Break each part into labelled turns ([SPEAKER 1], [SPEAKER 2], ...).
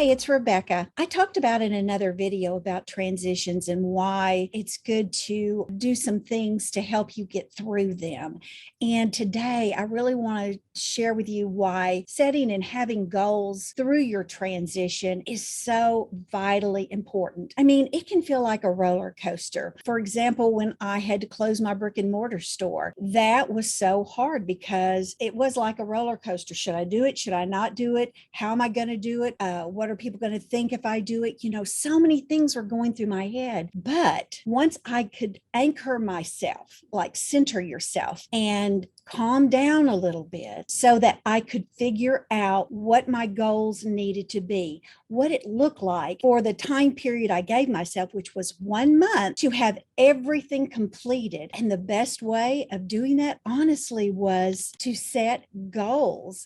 [SPEAKER 1] Hey, it's Rebecca. I talked about in another video about transitions and why it's good to do some things to help you get through them. And today, I really want to share with you why setting and having goals through your transition is so vitally important. I mean, it can feel like a roller coaster. For example, when I had to close my brick and mortar store, that was so hard because it was like a roller coaster. Should I do it? Should I not do it? How am I going to do it? What are people going to think if I do it? So many things were going through my head. But once I could anchor myself, like center yourself and calm down a little bit so that I could figure out what my goals needed to be, what it looked like for the time period I gave myself, which was 1 month, to have everything completed. And the best way of doing that, honestly, was to set goals.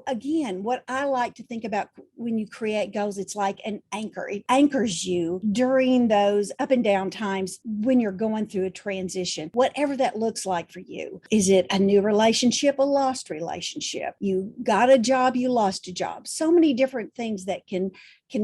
[SPEAKER 1] Again, what I like to think about when you create goals, it's like an anchor. It anchors you during those up and down times when you're going through a transition, whatever that looks like for you. Is it a new relationship, a lost relationship? You got a job, you lost a job. So many different things that can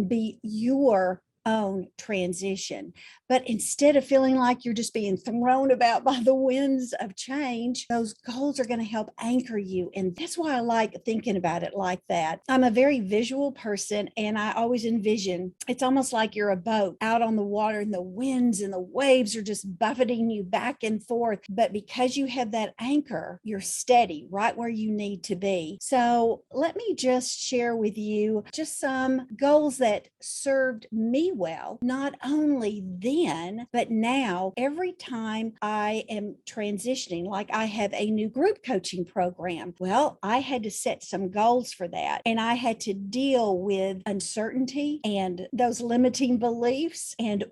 [SPEAKER 1] be your own transition. But instead of feeling like you're just being thrown about by the winds of change, those goals are going to help anchor you. And that's why I like thinking about it like that. I'm a very visual person, and I always envision it's almost like you're a boat out on the water, and the winds and the waves are just buffeting you back and forth. But because you have that anchor, you're steady right where you need to be. So let me just share with you just some goals that served me well, not only then, but now. Every time I am transitioning, like I have a new group coaching program, well, I had to set some goals for that. And I had to deal with uncertainty and those limiting beliefs. And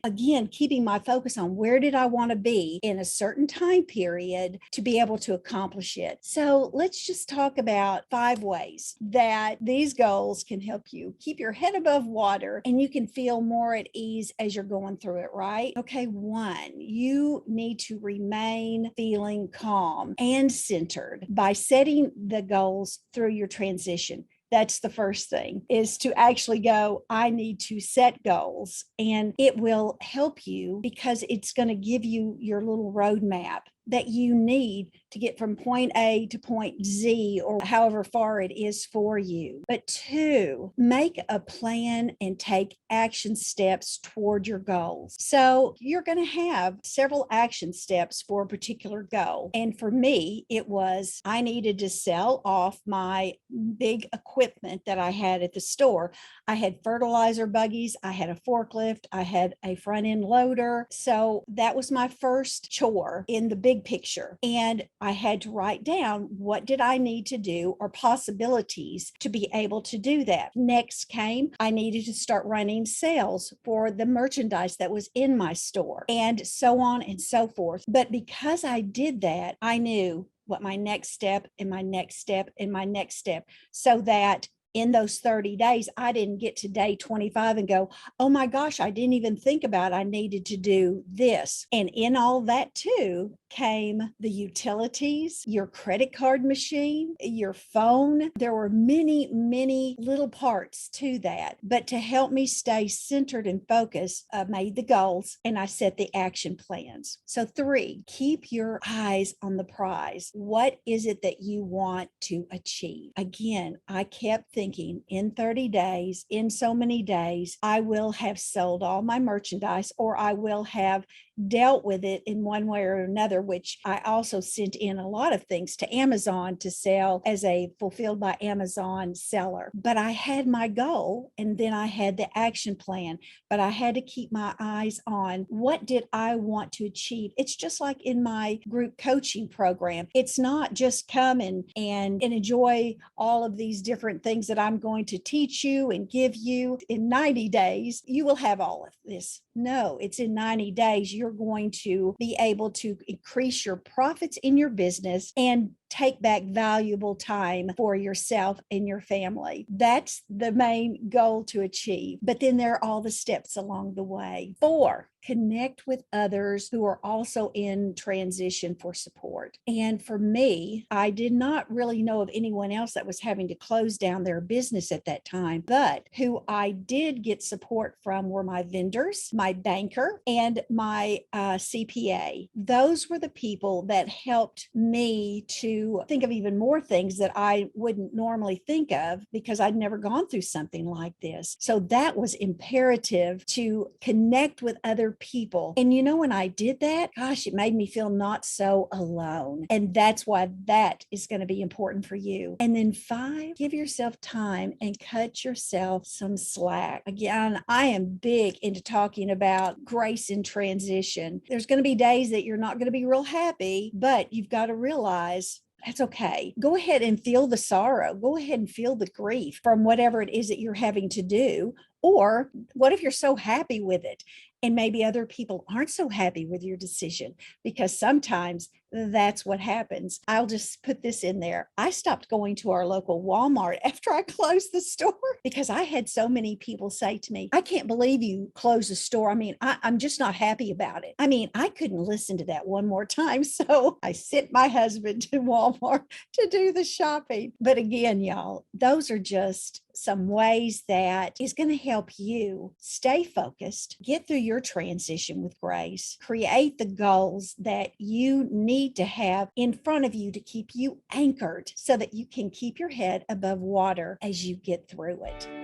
[SPEAKER 1] again, keeping my focus on where did I want to be in a certain time period to be able to accomplish it. So let's just talk about 5 ways that these goals can help you keep your head above water and you can feel more at ease as you're going through it, right? Okay, 1, you need to remain feeling calm and centered by setting the goals through your transition. That's the first thing, is to actually go, I need to set goals. And it will help you because it's going to give you your little roadmap that you need to get from point A to point Z, or however far it is for you. But 2, make a plan and take action steps toward your goals. So you're going to have several action steps for a particular goal. And for me, it was I needed to sell off my big equipment that I had at the store. I had fertilizer buggies, I had a forklift, I had a front end loader. So that was my first chore in the big picture. And I had to write down what did I need to do or possibilities to be able to do that. Next came, I needed to start running sales for the merchandise that was in my store, and so on and so forth. But because I did that, I knew what my next step and my next step and my next step, so that in those 30 days, I didn't get to day 25 and go, oh my gosh, I didn't even think about I needed to do this. And in all that too came the utilities, your credit card machine, your phone. There were many, many little parts to that. But to help me stay centered and focused, I made the goals and I set the action plans. So 3, keep your eyes on the prize. What is it that you want to achieve? Again, I kept thinking in 30 days, in so many days, I will have sold all my merchandise, or I will have dealt with it in one way or another, which I also sent in a lot of things to Amazon to sell as a Fulfilled by Amazon seller. But I had my goal, and then I had the action plan, but I had to keep my eyes on what did I want to achieve. It's just like in my group coaching program. It's not just come and enjoy all of these different things that I'm going to teach you and give you in 90 days. You will have all of this. No, it's in 90 days. You're going to be able to increase your profits in your business and take back valuable time for yourself and your family. That's the main goal to achieve. But then there are all the steps along the way. 4, connect with others who are also in transition for support. And for me, I did not really know of anyone else that was having to close down their business at that time, but who I did get support from were my vendors, my banker, and my CPA. Those were the people that helped me to think of even more things that I wouldn't normally think of because I'd never gone through something like this. So that was imperative to connect with other people. And when I did that, gosh, it made me feel not so alone. And that's why that is going to be important for you. And then 5, give yourself time and cut yourself some slack. Again, I am big into talking about grace in transition. There's going to be days that you're not going to be real happy, but you've got to realize that's okay. Go ahead and feel the sorrow. Go ahead and feel the grief from whatever it is that you're having to do. Or what if you're so happy with it? And maybe other people aren't so happy with your decision, because sometimes that's what happens. I'll just put this in there. I stopped going to our local Walmart after I closed the store because I had so many people say to me, I can't believe you closed the store. I mean, I'm just not happy about it. I mean, I couldn't listen to that one more time. So I sent my husband to Walmart to do the shopping. But again, y'all, those are just some ways that is going to help you stay focused, get through your transition with grace, create the goals that you need to have in front of you to keep you anchored so that you can keep your head above water as you get through it.